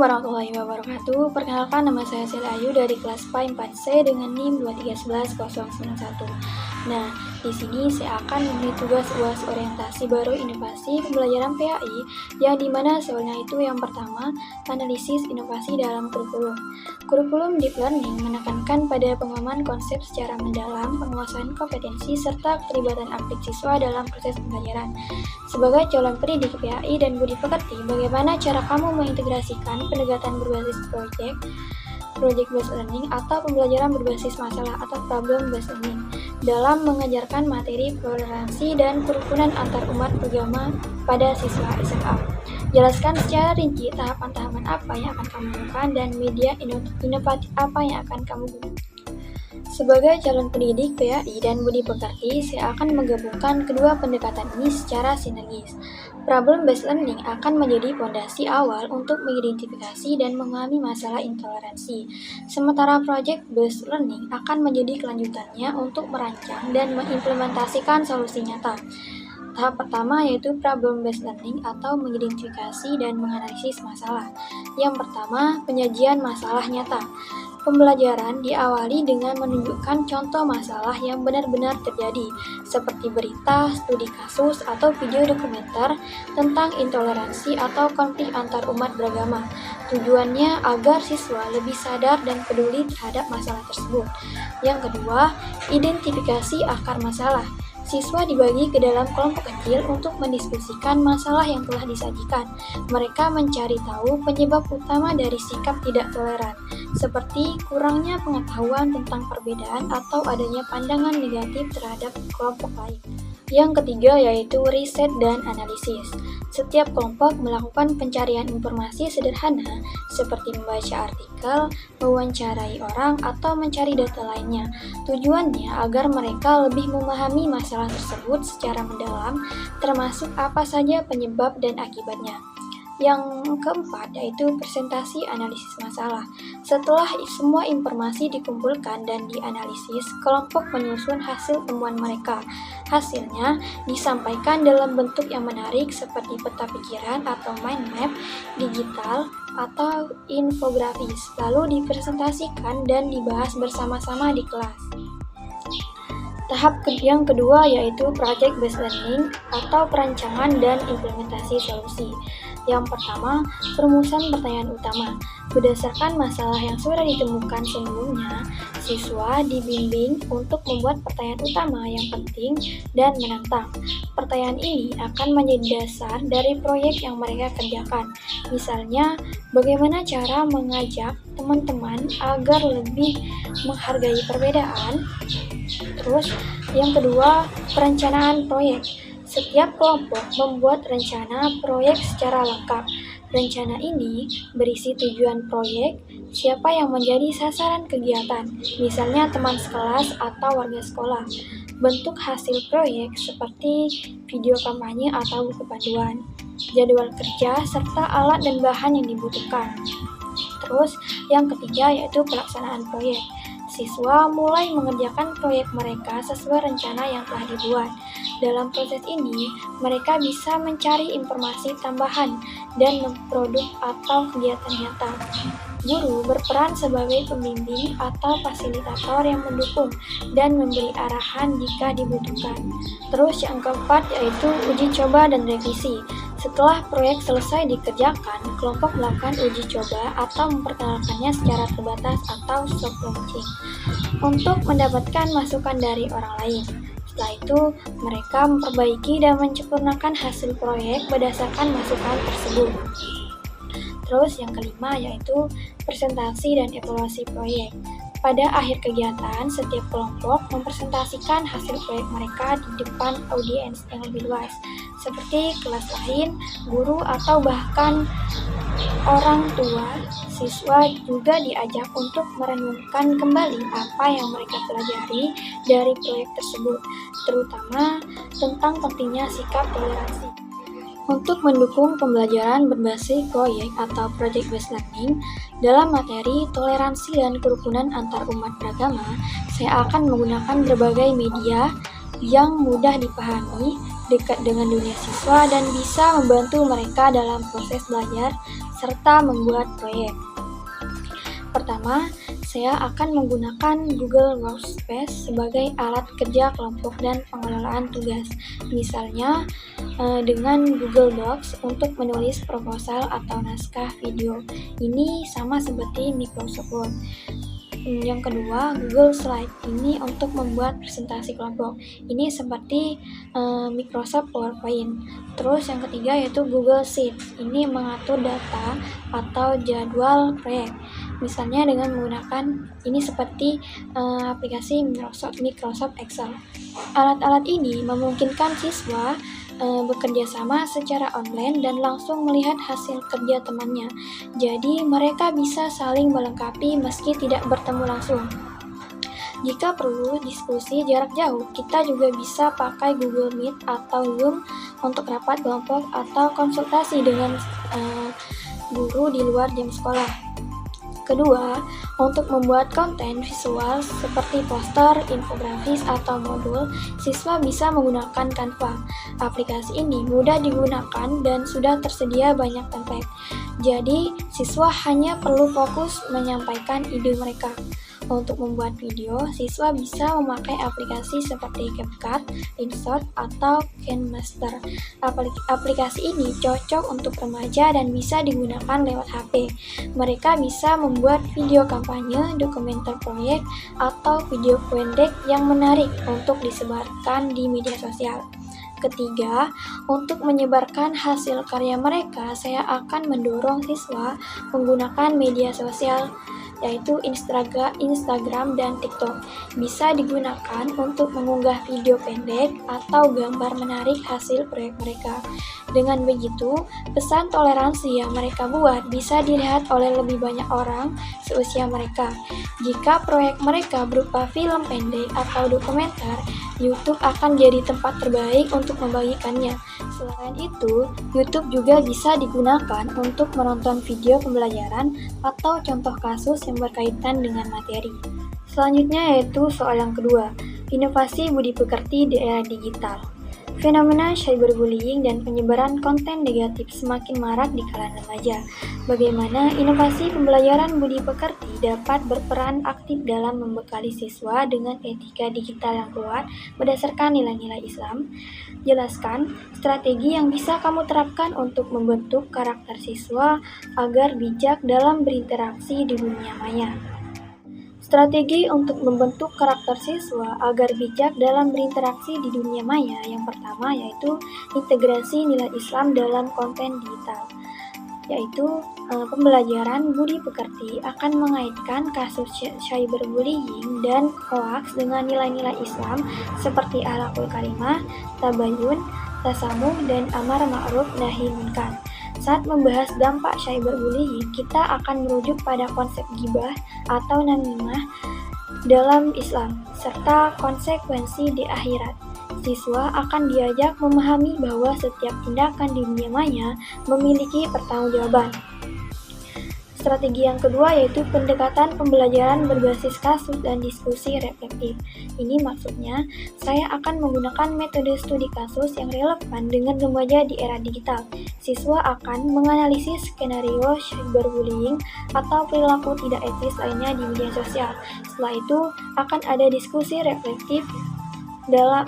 warahmatullahi wabarakatuh. Perkenalkan, nama saya Sel Ayu dari kelas PAI 4C dengan NIM 2311091. Nah, di sini saya akan memberi tugas UAS orientasi baru inovasi pembelajaran PAI, yang dimana soalnya itu yang pertama, analisis inovasi dalam kurikulum. Kurikulum Deep Learning menekankan pada pemahaman konsep secara mendalam, penguasaan kompetensi, serta keterlibatan aktif siswa dalam proses pembelajaran. Sebagai calon pendidik PAI dan budi pekerti, bagaimana cara kamu mengintegrasikan pendekatan berbasis project based learning atau pembelajaran berbasis masalah atau problem based learning dalam mengajarkan materi toleransi dan kerukunan antar umat beragama pada siswa SMA. Jelaskan secara rinci tahapan-tahapan apa yang akan kamu lakukan dan media inovatif apa yang akan kamu gunakan. Sebagai calon pendidik PAI dan budi pekerti, saya akan menggabungkan kedua pendekatan ini secara sinergis. Problem-based learning akan menjadi fondasi awal untuk mengidentifikasi dan memahami masalah intoleransi, sementara project-based learning akan menjadi kelanjutannya untuk merancang dan mengimplementasikan solusi nyata. Tahap pertama yaitu problem-based learning atau mengidentifikasi dan menganalisis masalah. Yang pertama, penyajian masalah nyata. Pembelajaran diawali dengan menunjukkan contoh masalah yang benar-benar terjadi, seperti berita, studi kasus, atau video dokumenter tentang intoleransi atau konflik antar umat beragama. Tujuannya agar siswa lebih sadar dan peduli terhadap masalah tersebut. Yang kedua, identifikasi akar masalah. Siswa dibagi ke dalam kelompok kecil untuk mendiskusikan masalah yang telah disajikan. Mereka mencari tahu penyebab utama dari sikap tidak toleran, seperti kurangnya pengetahuan tentang perbedaan atau adanya pandangan negatif terhadap kelompok lain. Yang ketiga yaitu riset dan analisis. Setiap kelompok melakukan pencarian informasi sederhana seperti membaca artikel, mewawancarai orang, atau mencari data lainnya. Tujuannya agar mereka lebih memahami masalah tersebut secara mendalam, termasuk apa saja penyebab dan akibatnya. Yang keempat yaitu presentasi analisis masalah. Setelah semua informasi dikumpulkan dan dianalisis, kelompok menyusun hasil temuan mereka. Hasilnya disampaikan dalam bentuk yang menarik seperti peta pikiran atau mind map, digital, atau infografis, lalu dipresentasikan dan dibahas bersama-sama di kelas. Tahap yang kedua yaitu project based learning atau perancangan dan implementasi solusi. Yang pertama, perumusan pertanyaan utama. Berdasarkan masalah yang sudah ditemukan sebelumnya, siswa dibimbing untuk membuat pertanyaan utama yang penting dan menantang. Pertanyaan ini akan menjadi dasar dari proyek yang mereka kerjakan. Misalnya, bagaimana cara mengajak teman-teman agar lebih menghargai perbedaan. Terus, yang kedua, perencanaan proyek. Setiap kelompok membuat rencana proyek secara lengkap. Rencana ini berisi tujuan proyek, siapa yang menjadi sasaran kegiatan, misalnya teman sekelas atau warga sekolah, bentuk hasil proyek seperti video kampanye atau buku panduan, jadwal kerja, serta alat dan bahan yang dibutuhkan. Terus, yang ketiga yaitu pelaksanaan proyek. Siswa mulai mengerjakan proyek mereka sesuai rencana yang telah dibuat. Dalam proses ini, mereka bisa mencari informasi tambahan dan memproduk atau kegiatan nyata. Guru berperan sebagai pembimbing atau fasilitator yang mendukung dan memberi arahan jika dibutuhkan. Terus yang keempat yaitu uji coba dan revisi. Setelah proyek selesai dikerjakan, kelompok melakukan uji coba atau memperkenalkannya secara terbatas atau soft launching untuk mendapatkan masukan dari orang lain. Setelah itu, mereka memperbaiki dan menyempurnakan hasil proyek berdasarkan masukan tersebut. Terus yang kelima yaitu presentasi dan evaluasi proyek. Pada akhir kegiatan, setiap kelompok mempresentasikan hasil proyek mereka di depan audiens yang lebih luas, seperti kelas lain, guru, atau bahkan orang tua. Siswa juga diajak untuk merenungkan kembali apa yang mereka pelajari dari proyek tersebut, terutama tentang pentingnya sikap toleransi. Untuk mendukung pembelajaran berbasis proyek atau project based learning dalam materi toleransi dan kerukunan antar umat beragama, saya akan menggunakan berbagai media yang mudah dipahami dekat dengan dunia siswa dan bisa membantu mereka dalam proses belajar serta membuat proyek. Pertama, saya akan menggunakan Google Workspace sebagai alat kerja kelompok dan pengelolaan tugas. Misalnya, dengan Google Docs untuk menulis proposal atau naskah video. Ini sama seperti Microsoft Word. Yang kedua, Google Slide. Ini untuk membuat presentasi kelompok. Ini seperti Microsoft PowerPoint. Terus yang ketiga yaitu Google Sheet. Ini mengatur data atau jadwal proyek. Misalnya dengan menggunakan ini seperti aplikasi Microsoft Excel. Alat-alat ini memungkinkan siswa bekerja sama secara online dan langsung melihat hasil kerja temannya. Jadi mereka bisa saling melengkapi meski tidak bertemu langsung. Jika perlu diskusi jarak jauh, kita juga bisa pakai Google Meet atau Zoom untuk rapat kelompok atau konsultasi dengan guru di luar jam sekolah. Kedua, untuk membuat konten visual seperti poster, infografis, atau modul, siswa bisa menggunakan Canva. Aplikasi ini mudah digunakan dan sudah tersedia banyak template. Jadi, siswa hanya perlu fokus menyampaikan ide mereka. Untuk membuat video, siswa bisa memakai aplikasi seperti CapCut, InShot, atau KineMaster. Aplikasi ini cocok untuk remaja dan bisa digunakan lewat HP. Mereka bisa membuat video kampanye, dokumenter proyek, atau video pendek yang menarik untuk disebarkan di media sosial. Ketiga, untuk menyebarkan hasil karya mereka, saya akan mendorong siswa menggunakan media sosial yaitu Instagram dan TikTok. Bisa digunakan untuk mengunggah video pendek atau gambar menarik hasil proyek mereka. Dengan begitu, pesan toleransi yang mereka buat bisa dilihat oleh lebih banyak orang seusia mereka. Jika proyek mereka berupa film pendek atau dokumenter, YouTube akan jadi tempat terbaik untuk membagikannya. Selain itu, YouTube juga bisa digunakan untuk menonton video pembelajaran atau contoh kasus yang berkaitan dengan materi. Selanjutnya yaitu soal yang kedua, inovasi budi pekerti di era digital. Fenomena cyberbullying dan penyebaran konten negatif semakin marak di kalangan remaja. Bagaimana inovasi pembelajaran budi pekerti dapat berperan aktif dalam membekali siswa dengan etika digital yang kuat berdasarkan nilai-nilai Islam? Jelaskan strategi yang bisa kamu terapkan untuk membentuk karakter siswa agar bijak dalam berinteraksi di dunia maya. Strategi untuk membentuk karakter siswa agar bijak dalam berinteraksi di dunia maya yang pertama yaitu integrasi nilai Islam dalam konten digital, yaitu pembelajaran budi pekerti akan mengaitkan kasus cyberbullying dan hoaks dengan nilai-nilai Islam seperti akhlakul karimah, tabayun, tasamuh, dan amar ma'ruf nahi munkar. Saat membahas dampak cyberbullying, kita akan merujuk pada konsep ghibah atau namimah dalam Islam, serta konsekuensi di akhirat. Siswa akan diajak memahami bahwa setiap tindakan di dunia maya memiliki pertanggungjawaban. Strategi yang kedua yaitu pendekatan pembelajaran berbasis kasus dan diskusi reflektif. Ini maksudnya, saya akan menggunakan metode studi kasus yang relevan dengan remaja di era digital. Siswa akan menganalisis skenario cyberbullying atau perilaku tidak etis lainnya di media sosial. Setelah itu, akan ada diskusi reflektif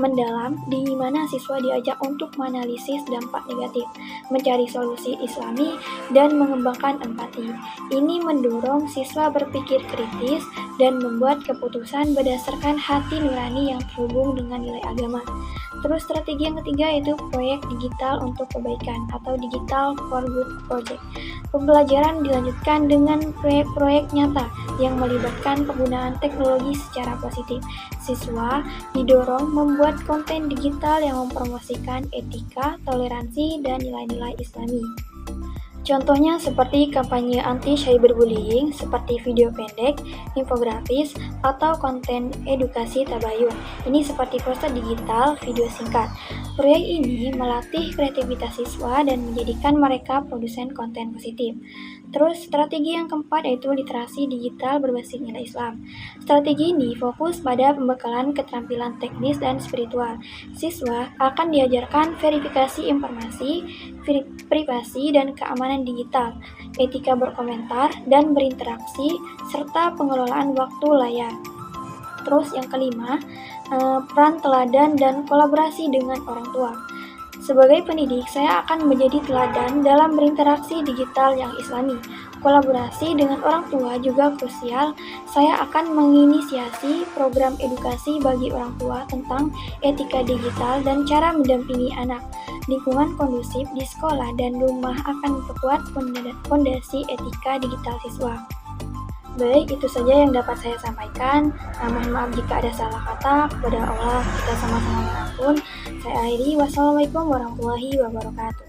mendalam di mana siswa diajak untuk menganalisis dampak negatif, mencari solusi islami, dan mengembangkan empati. Ini mendorong siswa berpikir kritis dan membuat keputusan berdasarkan hati nurani yang terhubung dengan nilai agama. Terus strategi yang ketiga yaitu proyek digital untuk kebaikan atau Digital for Good Project. Pembelajaran dilanjutkan dengan proyek-proyek nyata yang melibatkan penggunaan teknologi secara positif. Siswa didorong membuat konten digital yang mempromosikan etika, toleransi, dan nilai-nilai Islami. Contohnya seperti kampanye anti-cyberbullying seperti video pendek, infografis, atau konten edukasi tabayun. Ini seperti poster digital, video singkat. Proyek ini melatih kreativitas siswa dan menjadikan mereka produsen konten positif. Terus strategi yang keempat yaitu literasi digital berbasis nilai Islam. Strategi ini fokus pada pembekalan keterampilan teknis dan spiritual. Siswa akan diajarkan verifikasi informasi, privasi dan keamanan digital, etika berkomentar dan berinteraksi, serta pengelolaan waktu layar. Terus yang kelima, peran teladan dan kolaborasi dengan orang tua. Sebagai pendidik, saya akan menjadi teladan dalam berinteraksi digital yang islami. Kolaborasi dengan orang tua juga krusial. Saya akan menginisiasi program edukasi bagi orang tua tentang etika digital dan cara mendampingi anak. Lingkungan kondusif di sekolah dan rumah akan memperkuat fondasi etika digital siswa. Baik, itu saja yang dapat saya sampaikan. Mohon maaf jika ada salah kata. Kepada Allah, kita sama-sama mengampun. Saya akhiri. Wassalamualaikum warahmatullahi wabarakatuh.